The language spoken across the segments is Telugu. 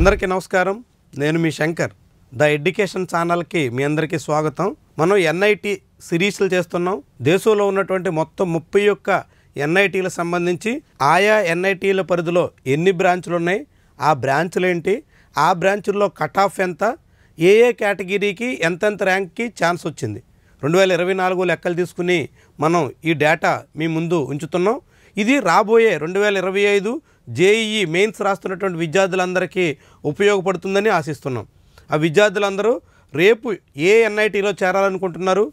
అందరికీ నమస్కారం. నేను మీ శంకర్. ద ఎడ్యుకేషన్ ఛానల్కి మీ అందరికీ స్వాగతం. మనం ఎన్ఐటి సిరీస్లు చేస్తున్నాం. దేశంలో ఉన్నటువంటి మొత్తం 31 ఎన్ఐటీలకు సంబంధించి ఆయా ఎన్ఐటీల పరిధిలో ఎన్ని బ్రాంచ్లు ఉన్నాయి, ఆ బ్రాంచ్లు ఏంటి, ఆ బ్రాంచ్ల్లో కట్ ఆఫ్ ఎంత, ఏ కేటగిరీకి ఎంతెంత ర్యాంక్కి ఛాన్స్ వచ్చింది, 2024 లెక్కలు తీసుకుని మనం ఈ డేటా మీ ముందు ఉంచుతున్నాం. ఇది రాబోయే 2025 జేఈఈ మెయిన్స్ రాస్తున్నటువంటి విద్యార్థులందరికీ ఉపయోగపడుతుందని ఆశిస్తున్నాం. ఆ విద్యార్థులందరూ రేపు ఏ ఎన్ఐటీలో చేరాలనుకుంటున్నారు,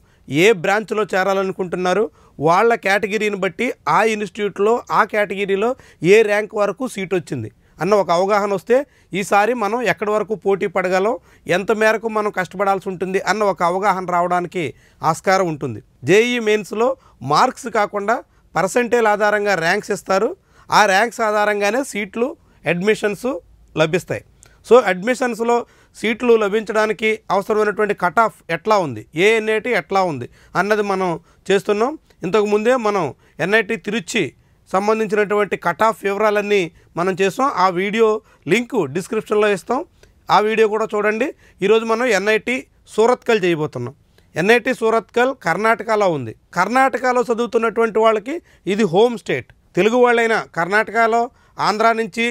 ఏ బ్రాంచ్లో చేరాలనుకుంటున్నారు, వాళ్ళ కేటగిరీని బట్టి ఆ ఇన్స్టిట్యూట్లో ఆ కేటగిరీలో ఏ ర్యాంక్ వరకు సీట్ వచ్చింది అన్న ఒక అవగాహన వస్తే ఈసారి మనం ఎక్కడి వరకు పోటీ పడగలం, ఎంత మేరకు మనం కష్టపడాల్సి ఉంటుంది అన్న ఒక అవగాహన రావడానికి ఆస్కారం ఉంటుంది. జేఈఈ మెయిన్స్లో మార్క్స్ కాకుండా పర్సంటేజ్ ఆధారంగా ర్యాంక్స్ ఇస్తారు. ఆ ర్యాంక్స్ ఆధారంగానే సీట్లు అడ్మిషన్స్ లభిస్తాయి. సో అడ్మిషన్స్లో సీట్లు లభించడానికి అవసరమైనటువంటి కట్ ఆఫ్ ఎట్లా ఉంది, ఏ ఎన్ఐటి ఎట్లా ఉంది అన్నది మనం చేస్తున్నాం. ఇంతకుముందే మనం ఎన్ఐటి తిరుచి సంబంధించినటువంటి కట్ ఆఫ్ వివరాలన్నీ మనం చేస్తాం. ఆ వీడియో లింకు డిస్క్రిప్షన్లో ఇస్తాం. ఆ వీడియో కూడా చూడండి. ఈరోజు మనం ఎన్ఐటి సూరత్కల్ చేయబోతున్నాం. ఎన్ఐటి సూరత్కల్ కర్ణాటకలో ఉంది. కర్ణాటకలో చదువుతున్నటువంటి వాళ్ళకి ఇది హోమ్ స్టేట్. తెలుగు వాళ్ళైనా కర్ణాటకలో ఆంధ్ర నుంచి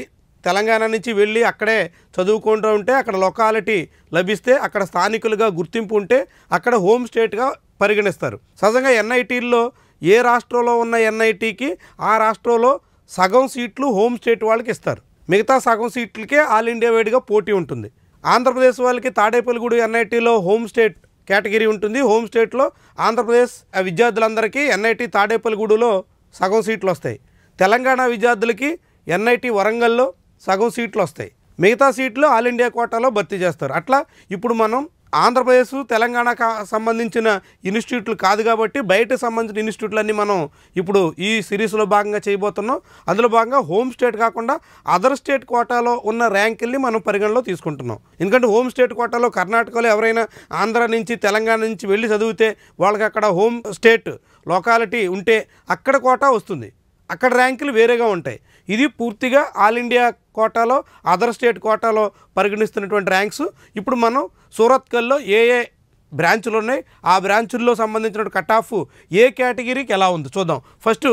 తెలంగాణ నుంచి వెళ్ళి అక్కడే చదువుకుంటూ ఉంటే అక్కడ లొకాలిటీ లభిస్తే అక్కడ స్థానికులుగా గుర్తింపు ఉంటే అక్కడ హోమ్ స్టేట్గా పరిగణిస్తారు. సహజంగా ఎన్ఐటీల్లో ఏ రాష్ట్రంలో ఉన్న ఎన్ఐటీకి ఆ రాష్ట్రంలో సగం సీట్లు హోమ్ స్టేట్ వాళ్ళకి ఇస్తారు. మిగతా సగం సీట్లకే ఆల్ ఇండియా వైడ్గా పోటీ ఉంటుంది. ఆంధ్రప్రదేశ్ వాళ్ళకి తాడేపల్లిగూడు ఎన్ఐటీలో హోమ్ స్టేట్ కేటగిరీ ఉంటుంది. హోమ్ స్టేట్లో ఆంధ్రప్రదేశ్ విద్యార్థులందరికీ ఎన్ఐటి తాడేపల్లిగూడులో సగం సీట్లు వస్తాయి. తెలంగాణ విద్యార్థులకి ఎన్ఐటి వరంగల్లో సగం సీట్లు వస్తాయి. మిగతా సీట్లు ఆల్ ఇండియా కోటాలో భర్తీ చేస్తారు. అట్లా ఇప్పుడు మనం ఆంధ్రప్రదేశ్ తెలంగాణకు సంబంధించిన ఇన్స్టిట్యూట్లు కాదు కాబట్టి బయట సంబంధించిన ఇన్స్టిట్యూట్లన్నీ మనం ఇప్పుడు ఈ సిరీస్లో భాగంగా చేయబోతున్నాం. అందులో భాగంగా హోమ్ స్టేట్ కాకుండా అదర్ స్టేట్ కోటాలో ఉన్న ర్యాంకుల్ని మనం పరిగణలో తీసుకుంటున్నాం. ఎందుకంటే హోమ్ స్టేట్ కోటాలో కర్ణాటకలో ఎవరైనా ఆంధ్ర నుంచి తెలంగాణ నుంచి వెళ్ళి చదివితే వాళ్ళకి అక్కడ హోమ్ స్టేట్ లొకాలిటీ ఉంటే అక్కడ కోటా వస్తుంది, అక్కడ ర్యాంకులు వేరేగా ఉంటాయి. ఇది పూర్తిగా ఆల్ ఇండియా కోటాలో అదర్ స్టేట్ కోటాలో పరిగణిస్తున్నటువంటి ర్యాంక్స్. ఇప్పుడు మనం సూరత్కల్లో ఏ బ్రాంచులు ఉన్నాయి, ఆ బ్రాంచుల్లో సంబంధించిన కట్ ఆఫ్ ఏ కేటగిరీకి ఎలా ఉంది చూద్దాం. ఫస్ట్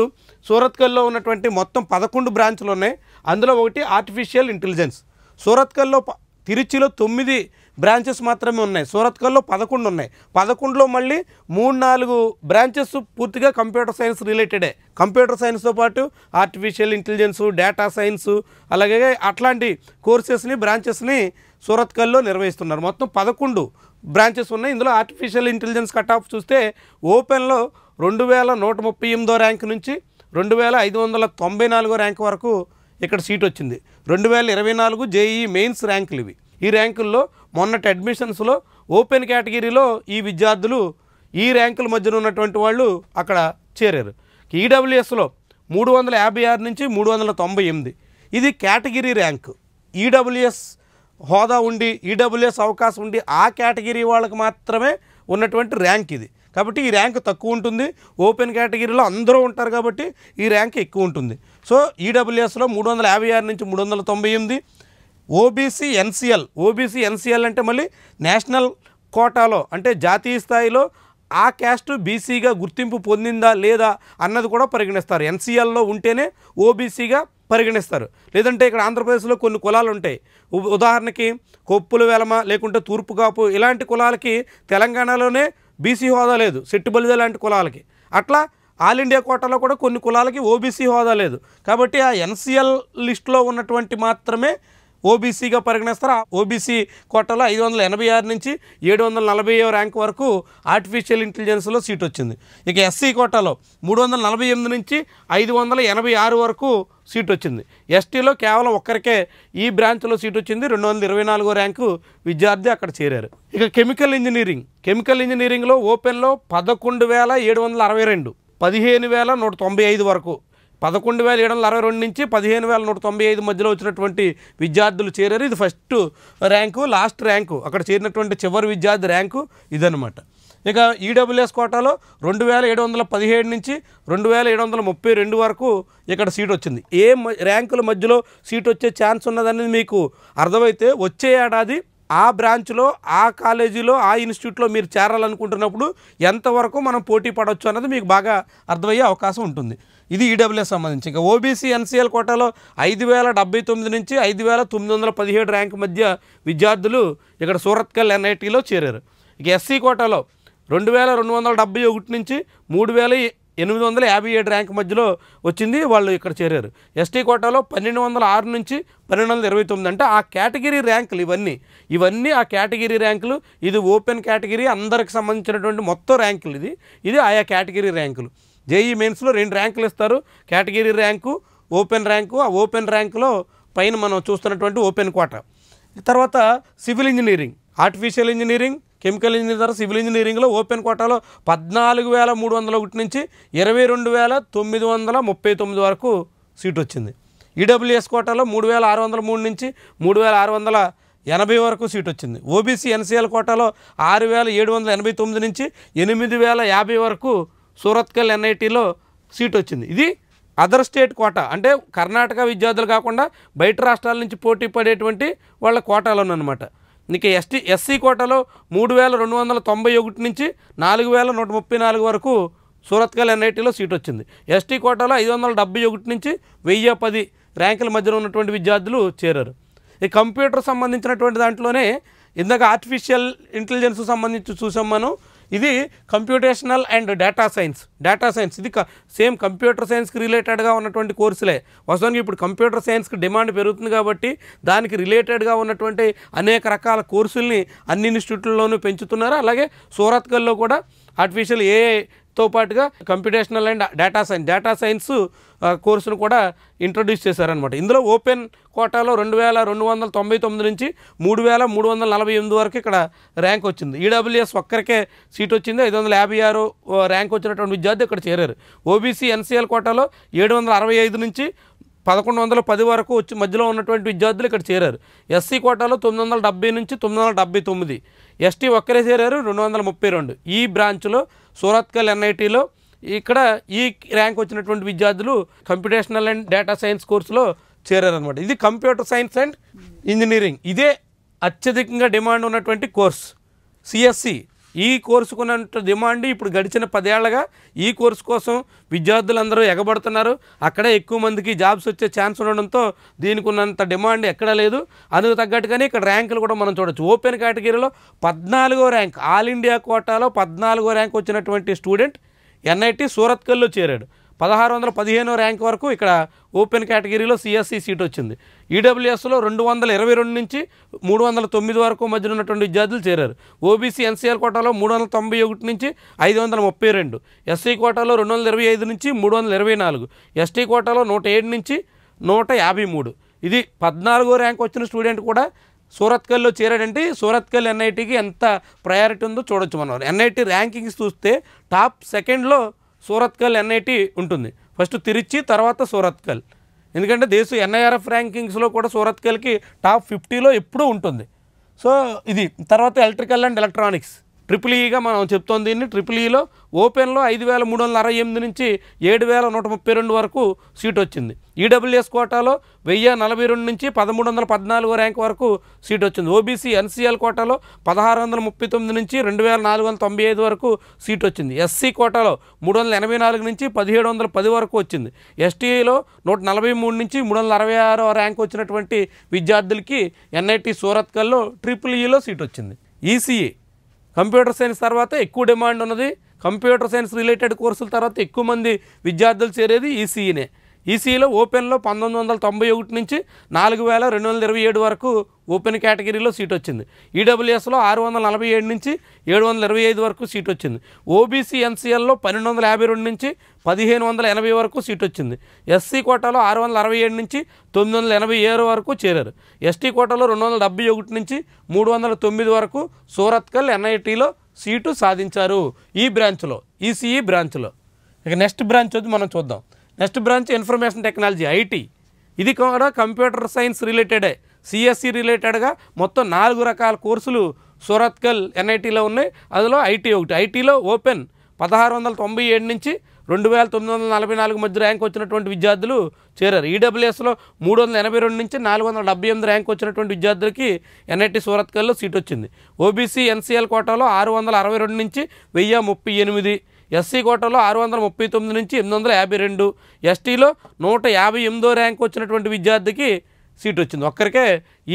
సూరత్కల్లో ఉన్నటువంటి మొత్తం 11 బ్రాంచులు ఉన్నాయి. అందులో ఒకటి ఆర్టిఫిషియల్ ఇంటెలిజెన్స్. సూరత్కల్లో తిరుచిలో 9 బ్రాంచెస్ మాత్రమే ఉన్నాయి. సూరత్కల్లో 11 ఉన్నాయి. 11లో మళ్ళీ 3-4 బ్రాంచెస్ పూర్తిగా కంప్యూటర్ సైన్స్ రిలేటెడే. కంప్యూటర్ సైన్స్తో పాటు ఆర్టిఫిషియల్ ఇంటెలిజెన్స్, డేటా సైన్స్ అలాగే అట్లాంటి కోర్సెస్ని బ్రాంచెస్ని సూరత్కల్లో నిర్వహిస్తున్నారు. మొత్తం 11 బ్రాంచెస్ ఉన్నాయి. ఇందులో ఆర్టిఫిషియల్ ఇంటెలిజెన్స్ కట్ ఆఫ్ చూస్తే ఓపెన్లో 2138 ర్యాంక్ నుంచి 2594 ర్యాంక్ వరకు ఇక్కడ సీట్ వచ్చింది. 2024 జేఈఈ మెయిన్స్ ర్యాంకులు ఇవి. ఈ ర్యాంకుల్లో మొన్నటి అడ్మిషన్స్లో ఓపెన్ కేటగిరీలో ఈ విద్యార్థులు ఈ ర్యాంకుల మధ్యన ఉన్నటువంటి వాళ్ళు అక్కడ చేరారు. ఈడబ్ల్యూఎస్లో 356 నుంచి 398 ఇది కేటగిరీ ర్యాంకు. ఈడబ్ల్యూఎస్ హోదా ఉండి ఈడబ్ల్యూఎస్ అవకాశం ఉండి ఆ కేటగిరీ వాళ్ళకి మాత్రమే ఉన్నటువంటి ర్యాంక్ ఇది. కాబట్టి ఈ ర్యాంక్ తక్కువ ఉంటుంది. ఓపెన్ కేటగిరీలో అందరూ ఉంటారు కాబట్టి ఈ ర్యాంక్ ఎక్కువ ఉంటుంది. సో ఈడబ్ల్యూఎస్లో 356 నుంచి 398. ఓబీసీ ఎన్సీఎల్ అంటే మళ్ళీ నేషనల్ కోటాలో అంటే జాతీయ స్థాయిలో ఆ క్యాస్ట్ బీసీగా గుర్తింపు పొందిందా లేదా అన్నది కూడా పరిగణిస్తారు. ఎన్సీఎల్లో ఉంటేనే ఓబీసీగా పరిగణిస్తారు. లేదంటే ఇక్కడ ఆంధ్రప్రదేశ్లో కొన్ని కులాలు ఉంటాయి. ఉదాహరణకి కొప్పుల వెలమ లేకుంటే తూర్పు కాపు ఇలాంటి కులాలకి తెలంగాణలోనే బీసీ హోదా లేదు, సెట్టు బలిజ లాంటి కులాలకి. అట్లా ఆల్ ఇండియా కోటాలో కూడా కొన్ని కులాలకి ఓబీసీ హోదా లేదు. కాబట్టి ఆ ఎన్సీఎల్ లిస్టులో ఉన్నటువంటి మాత్రమే ఓబీసీగా పరిగణిస్తారు. ఆ ఓబీసీ కోటాలో 586 నుంచి 740 ర్యాంక్ వరకు ఆర్టిఫిషియల్ ఇంటెలిజెన్స్లో సీట్ వచ్చింది. ఇక ఎస్సీ కోటాలో 348 నుంచి 586 వరకు సీట్ వచ్చింది. ఎస్టీలో కేవలం ఒక్కరికే ఈ బ్రాంచ్లో సీట్ వచ్చింది. 224 ర్యాంకు విద్యార్థి అక్కడ చేరారు. ఇక కెమికల్ ఇంజనీరింగ్లో ఓపెన్లో 11,762, 15,195 వరకు 11,762 నుంచి 15,195 మధ్యలో వచ్చినటువంటి విద్యార్థులు చేరారు. ఇది ఫస్ట్ ర్యాంకు, లాస్ట్ ర్యాంకు, అక్కడ చేరినటువంటి చివరి విద్యార్థి ర్యాంకు ఇదనమాట. ఇక ఈడబ్ల్యూఎస్ కోటాలో 2717 నుంచి 2732 వరకు ఇక్కడ సీట్ వచ్చింది. ఏ ర్యాంకుల మధ్యలో సీట్ వచ్చే ఛాన్స్ ఉన్నదనేది మీకు అర్థమైతే వచ్చే ఏడాది ఆ బ్రాంచ్లో, ఆ కాలేజీలో, ఆ ఇన్స్టిట్యూట్లో మీరు చేరాలనుకుంటున్నప్పుడు ఎంతవరకు మనం పోటీ పడవచ్చు అన్నది మీకు బాగా అర్థమయ్యే అవకాశం ఉంటుంది. ఇది ఈడబ్ల్యూఎస్ సంబంధించి. ఇంకా ఓబీసీ ఎన్సీఎల్ కోటాలో 5079 నుంచి 5917 ర్యాంక్ మధ్య విద్యార్థులు ఇక్కడ సూరత్కల్ ఎన్ఐటీలో చేరారు. ఇక ఎస్సీ కోటాలో 2271 నుంచి 3857 ర్యాంక్ మధ్యలో వచ్చింది, వాళ్ళు ఇక్కడ చేరారు. ఎస్టీ కోటాలో 1206 నుంచి 1229, అంటే ఆ కేటగిరీ ర్యాంకులు ఇవన్నీ ఆ కేటగిరీ ర్యాంకులు. ఇది ఓపెన్ కేటగిరీ, అందరికి సంబంధించినటువంటి మొత్తం ర్యాంకులు. ఇది ఆయా కేటగిరీ ర్యాంకులు. జేఈ మెయిన్స్లో 2 ర్యాంకులు ఇస్తారు, కేటగిరీ ర్యాంకు, ఓపెన్ ర్యాంకు. ఆ ఓపెన్ ర్యాంకులో పైన మనం చూస్తున్నటువంటి ఓపెన్ కోటా. తర్వాత civil engineering, artificial engineering, chemical engineering తర్వాత సివిల్ ఇంజనీరింగ్లో ఓపెన్ కోటాలో 14301 నుంచి 22939 వరకు సీట్ వచ్చింది. ఈడబ్ల్యూఎస్ కోటాలో 3603 నుంచి 3680 వరకు సీట్ వచ్చింది. ఓబీసీ ఎన్సీఎల్ కోటాలో 6789 నుంచి 8050 వరకు సూరత్కల్ ఎన్ఐటీలో సీట్ వచ్చింది. ఇది అదర్ స్టేట్ కోటా, అంటే కర్ణాటక విద్యార్థులు కాకుండా బయట రాష్ట్రాల నుంచి పోటీ పడేటువంటి వాళ్ళ కోటాలోనమాట. ఇక ఎస్సీ కోటాలో 3291 నుంచి 4134 వరకు సూరత్కల్ ఎన్ఐటీలో సీట్ వచ్చింది. ఎస్టీ కోటాలో 571 నుంచి 1010 ర్యాంకుల మధ్యలో ఉన్నటువంటి విద్యార్థులు చేరారు. ఈ కంప్యూటర్ సంబంధించినటువంటి దాంట్లోనే ఇందాక ఆర్టిఫిషియల్ ఇంటెలిజెన్స్ సంబంధించి చూసాం మనం. ఇది కంప్యూటేషనల్ అండ్ డేటా సైన్స్. ఇది సేమ్ కంప్యూటర్ సైన్స్కి రిలేటెడ్గా ఉన్నటువంటి కోర్సులే. వాస్తవానికి ఇప్పుడు కంప్యూటర్ సైన్స్కి డిమాండ్ పెరుగుతుంది కాబట్టి దానికి రిలేటెడ్గా ఉన్నటువంటి అనేక రకాల కోర్సుల్ని అన్ని ఇన్స్టిట్యూట్లలోనూ పెంచుతున్నారు. అలాగే సూరత్కల్లో కూడా ఆర్టిఫిషియల్ ఏఐతో పాటుగా కంప్యూటేషనల్ అండ్ డేటా సైన్స్ కోర్సును కూడా ఇంట్రొడ్యూస్ చేశారనమాట. ఇందులో ఓపెన్ కోటాలో 2299 నుంచి 3348 వరకు ఇక్కడ ర్యాంక్ వచ్చింది. ఈడబ్ల్యూఎస్ ఒక్కరికే సీట్ వచ్చింది, 556 ర్యాంక్ వచ్చినటువంటి విద్యార్థి ఇక్కడ చేరారు. ఓబీసీ ఎన్సీఎల్ కోటాలో 765 నుంచి 1110 వరకు వచ్చి మధ్యలో ఉన్నటువంటి విద్యార్థులు ఇక్కడ చేరారు. ఎస్సీ కోటాలో 970 నుంచి 979, ఎస్టీ ఒక్కరే చేరారు 232. ఈ బ్రాంచ్లో సూరత్కల్ ఎన్ఐటీలో ఇక్కడ ఈ ర్యాంక్ వచ్చినటువంటి విద్యార్థులు కంప్యూటేషనల్ అండ్ డేటా సైన్స్ కోర్సులో చేరారనమాట. ఇది కంప్యూటర్ సైన్స్ అండ్ ఇంజనీరింగ్. ఇదే అత్యధికంగా డిమాండ్ ఉన్నటువంటి కోర్స్. సిఎస్సి ఈ కోర్సుకున్నంత డిమాండ్ ఇప్పుడు గడిచిన 10 ఏళ్లుగా ఈ కోర్సు కోసం విద్యార్థులందరూ ఎగబడుతున్నారు. అక్కడే ఎక్కువ మందికి జాబ్స్ వచ్చే ఛాన్స్ ఉండడంతో దీనికి ఉన్నంత డిమాండ్ ఎక్కడా లేదు. అందుకు తగ్గట్టుగానే ఇక్కడ ర్యాంకులు కూడా మనం చూడొచ్చు. ఓపెన్ కేటగిరీలో 14వ ర్యాంక్, ఆల్ ఇండియా కోటాలో 14వ ర్యాంక్ వచ్చినటువంటి స్టూడెంట్ ఎన్ఐటి సూరత్కల్లో చేరాడు. 1615వ ర్యాంక్ వరకు ఇక్కడ ఓపెన్ కేటగిరీలో సిఎస్సి సీట్ వచ్చింది. ఈడబ్ల్యూఎస్లో 222 నుంచి 309 వరకు మధ్యన ఉన్నటువంటి విద్యార్థులు చేరారు. ఓబీసీ ఎన్సీఎల్ కోటాలో 391 నుంచి 532, ఎస్సీ కోటాలో 225 నుంచి 324, ఎస్టీ కోటాలో 107 నుంచి 153. ఇది 14వ ర్యాంక్ వచ్చిన స్టూడెంట్ కూడా సూరత్కల్లో చేరాడంటే సూరత్కల్ ఎన్ఐటీకి ఎంత ప్రయారిటీ ఉందో చూడొచ్చు మనం. ఎన్ఐటీ ర్యాంకింగ్స్ చూస్తే టాప్ 2లో సూరత్కల్ ఎన్ఐటీ ఉంటుంది. ఫస్ట్ తిరుచి, తర్వాత సూరత్కల్. ఎందుకంటే ఎన్ఐఆర్ఎఫ్ ర్యాంకింగ్స్లో కూడా సూరత్కల్కి టాప్ 50లో ఎప్పుడూ ఉంటుంది. సో ఇది తర్వాత ఎలక్ట్రికల్ అండ్ ఎలక్ట్రానిక్స్ ట్రిపుల్-ఈగా మనం చెప్తోంది. దీన్ని ట్రిపుల్-ఈలో ఓపెన్లో 5368 నుంచి 7132 వరకు సీట్ వచ్చింది. ఈడబ్ల్యూఎస్ కోటాలో 1042 నుంచి 1314 ర్యాంక్ వరకు సీట్ వచ్చింది. ఓబీసీ ఎన్సీఎల్ కోటాలో 1639 నుంచి 2495 వరకు సీట్ వచ్చింది. ఎస్సీ కోటాలో 384 నుంచి 1710 వరకు వచ్చింది. ఎస్టీలో 143 నుంచి 366 ర్యాంక్ వచ్చినటువంటి విద్యార్థులకి ఎన్ఐటి సూరత్కల్లో ట్రిపుల్-ఈలో సీట్ వచ్చింది. ఈసీఈ కంప్యూటర్ సైన్స్ తర్వాత ఎక్కువ డిమాండ్ ఉన్నది. కంప్యూటర్ సైన్స్ రిలేటెడ్ కోర్సుల తర్వాత ఎక్కువ మంది విద్యార్థులు చేరేది ఈసీఈనే. ఈసీఈలో ఓపెన్లో 1991 నుంచి 4227 వరకు ఓపెన్ కేటగిరీలో సీట్ వచ్చింది. ఈడబ్ల్యూఎస్లో 647 నుంచి 725 వరకు సీట్ వచ్చింది. ఓబీసీ ఎన్సీఎల్లో 1252 నుంచి 1580 వరకు సీట్ వచ్చింది. ఎస్సీ కోటాలో 667 నుంచి 987 వరకు చేరారు. ఎస్టీ కోటాలో 271 నుంచి 309 వరకు సూరత్కల్ ఎన్ఐటీలో సీటు సాధించారు. ఈ బ్రాంచ్లో, ఈసీఈ బ్రాంచ్లో. ఇక నెక్స్ట్ బ్రాంచ్ వచ్చి మనం చూద్దాం. Next branch information technology, IT. ఇది కూడా కంప్యూటర్ సైన్స్ రిలేటెడే. సిఎస్సి రిలేటెడ్గా మొత్తం 4 రకాల కోర్సులు సూరత్కల్ ఎన్ఐటీలో ఉన్నాయి. అందులో ఐటీ ఒకటి. ఐటీలో ఓపెన్ 1697 నుంచి 2944 మధ్య ర్యాంక్ వచ్చినటువంటి విద్యార్థులు చేరారు. ఈడబ్ల్యూఎస్లో 382 నుంచి 478 ర్యాంక్ వచ్చినటువంటి విద్యార్థులకి ఎన్ఐటి సూరత్కల్లో సీట్ వచ్చింది. ఓబీసీ ఎన్సీఎల్ కోటాలో 662 నుంచి 1038, ఎస్సీ కోటాలో 639 నుంచి 852, ఎస్టీలో 158 ర్యాంక్ వచ్చినటువంటి విద్యార్థికి సీట్ వచ్చింది. ఒక్కరికే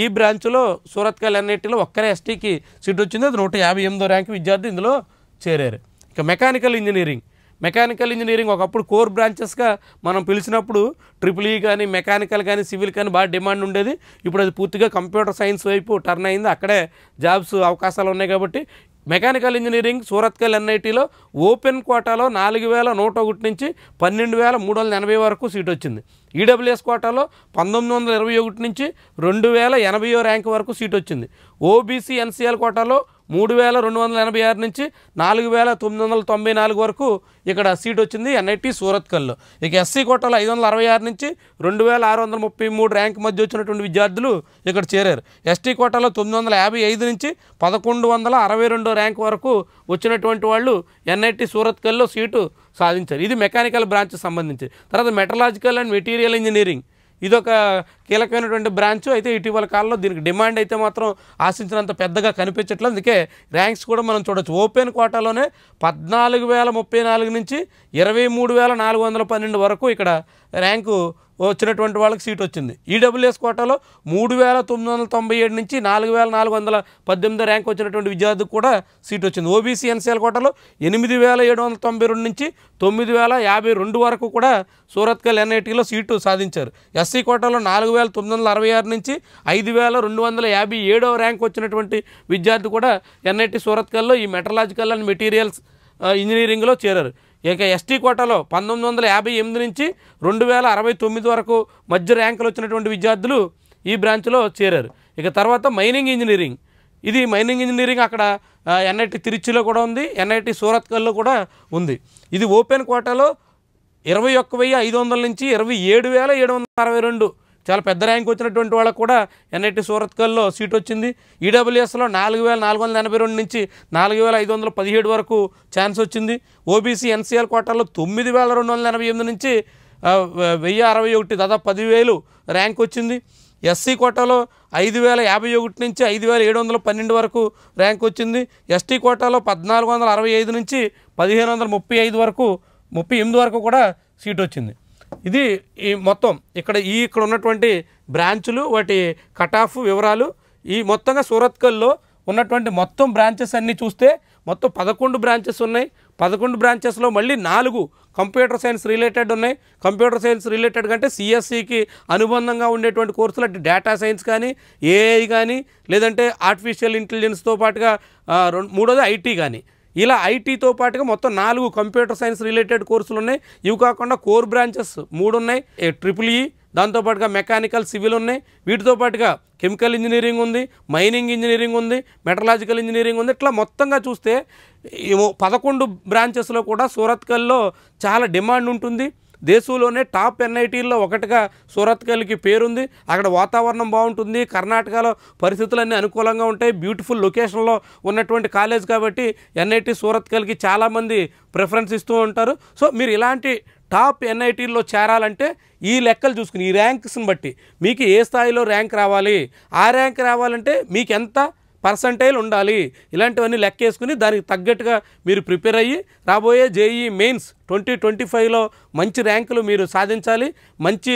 ఈ బ్రాంచ్లో సూరత్కల్ ఎన్ఐటీలో ఒక్కరే ఎస్టీకి సీట్ వచ్చింది. అది 158 ర్యాంక్ విద్యార్థి ఇందులో చేరారు. ఇక మెకానికల్ ఇంజనీరింగ్ ఒకప్పుడు కోర్ బ్రాంచెస్గా మనం పిలిచినప్పుడు ట్రిపుల్ కానీ మెకానికల్ కానీ సివిల్ కానీ బాగా డిమాండ్ ఉండేది. ఇప్పుడు అది పూర్తిగా కంప్యూటర్ సైన్స్ వైపు టర్న్ అయింది. అక్కడే జాబ్స్ అవకాశాలు ఉన్నాయి కాబట్టి మెకానికల్ ఇంజనీరింగ్ సూరత్కల్ ఎన్ఐటీలో ఓపెన్ కోటాలో 4101 నుంచి 12380 వరకు సీట్ వచ్చింది. ఈడబ్ల్యూఎస్ కోటాలో 1921 నుంచి 2080 ర్యాంక్ వరకు సీట్ వచ్చింది. ఓబీసీ ఎన్సీఎల్ కోటాలో 3286 నుంచి 4994 వరకు ఇక్కడ సీట్ వచ్చింది ఎన్ఐటి సూరత్కల్లో. ఇక ఎస్సీ కోటాలో 566 నుంచి 2633 ర్యాంక్ మధ్య వచ్చినటువంటి విద్యార్థులు ఇక్కడ చేరారు. ఎస్టీ కోటాలో 955 నుంచి 1162 ర్యాంక్ వరకు వచ్చినటువంటి వాళ్ళు ఎన్ఐటి సూరత్కల్లో సీటు సాధించారు. ఇది మెకానికల్ బ్రాంచ్ సంబంధించి. తర్వాత మెటలాజికల్ అండ్ మెటీరియల్ ఇంజనీరింగ్ ఇదొక కీలకమైనటువంటి బ్రాంచ్. అయితే ఇటీవల కాలంలో దీనికి డిమాండ్ అయితే మాత్రం ఆశించినంత పెద్దగా కనిపించట్లేదు. అందుకే ర్యాంక్స్ కూడా మనం చూడొచ్చు. ఓపెన్ కోటాలోనే 14,034 నుంచి 23,412 వరకు ఇక్కడ ర్యాంకు వచ్చినటువంటి వాళ్ళకి సీట్ వచ్చింది. ఈడబ్ల్యూఎస్ కోటాలో 3,997 నుంచి 4,418 ర్యాంక్ వచ్చినటువంటి విద్యార్థికి కూడా సీట్ వచ్చింది. ఓబీసీ ఎన్సీఎల్ కోటాలో 8,792 నుంచి 9,052 వరకు కూడా సూరత్కల్ ఎన్ఐటీలో సీటు సాధించారు. ఎస్సీ కోటాలో 4,966 నుంచి 5,257 ర్యాంక్ వచ్చినటువంటి విద్యార్థి కూడా ఎన్ఐటి సూరత్కల్లో ఈ మెటలాజికల్ అండ్ మెటీరియల్స్ ఇంజనీరింగ్లో చేరారు. ఇక ఎస్టీ కోటాలో 1958 నుంచి 2069 వరకు మధ్య ర్యాంకులు వచ్చినటువంటి విద్యార్థులు ఈ బ్రాంచ్లో చేరారు. ఇక తర్వాత మైనింగ్ ఇంజనీరింగ్ అక్కడ ఎన్ఐటి తిరుచిలో కూడా ఉంది, ఎన్ఐటి సూరత్కల్లో కూడా ఉంది. ఇది ఓపెన్ కోటాలో 21,500 నుంచి 27,762 చాలా పెద్ద ర్యాంక్ వచ్చినటువంటి వాళ్ళకు కూడా ఎన్ఐటి సూరత్కల్లో సీట్ వచ్చింది. ఈడబ్ల్యూఎస్లో 4,482 నుంచి 4,517 వరకు ఛాన్స్ వచ్చింది. ఓబీసీ ఎన్సీఎల్ కోటాలో 9,288 నుంచి 1061 దాదాపు 10,000 ర్యాంక్ వచ్చింది. ఎస్సీ కోటాలో 5,051 నుంచి 5,712 వరకు ర్యాంక్ వచ్చింది. ఎస్టీ కోటాలో 1,465 నుంచి 1,535 వరకు 38 వరకు కూడా సీట్ వచ్చింది. ఇది ఈ మొత్తం ఇక్కడ ఉన్నటువంటి బ్రాంచులు వాటి కట్ ఆఫ్ వివరాలు. ఈ మొత్తంగా సూరత్కల్లో ఉన్నటువంటి మొత్తం బ్రాంచెస్ అన్నీ చూస్తే మొత్తం 11 బ్రాంచెస్ ఉన్నాయి. 11 బ్రాంచెస్లో మళ్ళీ 4 కంప్యూటర్ సైన్స్ రిలేటెడ్ ఉన్నాయి. కంప్యూటర్ సైన్స్ రిలేటెడ్ కంటే సిఎస్సికి అనుబంధంగా ఉండేటువంటి కోర్సులు అంటే డేటా సైన్స్ కానీ, ఏఐ కానీ, లేదంటే ఆర్టిఫిషియల్ ఇంటెలిజెన్స్తో పాటుగా మూడోది ఐటీ కానీ, ఇలా ఐటీతో పాటుగా మొత్తం 4 కంప్యూటర్ సైన్స్ రిలేటెడ్ కోర్సులు ఉన్నాయి. ఇవి కాకుండా కోర్ బ్రాంచెస్ 3 ఉన్నాయి. ట్రిపుల్ ఈ, దాంతోపాటుగా మెకానికల్ సివిల్ ఉన్నాయి. వీటితో పాటుగా కెమికల్ ఇంజనీరింగ్ ఉంది, మైనింగ్ ఇంజనీరింగ్ ఉంది, మెటలాజికల్ ఇంజనీరింగ్ ఉంది. ఇట్లా మొత్తంగా చూస్తే 11 బ్రాంచెస్లో కూడా సూరత్కల్లో చాలా డిమాండ్ ఉంటుంది. దేశంలోనే టాప్ ఎన్ఐటీల్లో ఒకటిగా సూరత్కల్కి పేరుంది. అక్కడ వాతావరణం బాగుంటుంది, కర్ణాటకలో పరిస్థితులన్నీ అనుకూలంగా ఉంటాయి, బ్యూటిఫుల్ లొకేషన్లో ఉన్నటువంటి కాలేజ్ కాబట్టి ఎన్ఐటి సూరత్కల్కి చాలామంది ప్రిఫరెన్స్ ఇస్తూ ఉంటారు. సో మీరు ఇలాంటి టాప్ ఎన్ఐటీల్లో చేరాలంటే ఈ లెక్కలు చూసుకుని, ఈ ర్యాంక్స్ని బట్టి మీకు ఏ స్థాయిలో ర్యాంక్ రావాలి, ఆ ర్యాంక్ రావాలంటే మీకు ఎంత పర్సంటైల్ ఉండాలి, ఇలాంటివన్నీ లెక్కేసుకుని దానికి తగ్గట్టుగా మీరు ప్రిపేర్ అయ్యి రాబోయే జేఈ మెయిన్స్ 2025లో మంచి ర్యాంకులు మీరు సాధించాలి. మంచి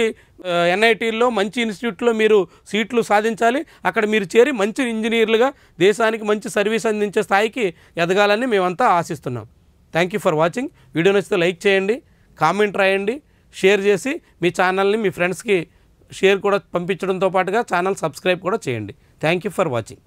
ఎన్ఐటీల్లో మంచి ఇన్స్టిట్యూట్లో మీరు సీట్లు సాధించాలి. అక్కడ మీరు చేరి మంచి ఇంజనీర్లుగా దేశానికి మంచి సర్వీస్ అందించే స్థాయికి ఎదగాలని మేమంతా ఆశిస్తున్నాం. Thank you for watching. Video నచ్చితే లైక్ చేయండి, కామెంట్ రాయండి, షేర్ చేసి మీ ఛానల్ని మీ ఫ్రెండ్స్కి షేర్ కూడా పంపించడంతో పాటుగా ఛానల్ సబ్స్క్రైబ్ కూడా చేయండి. Thank you for watching.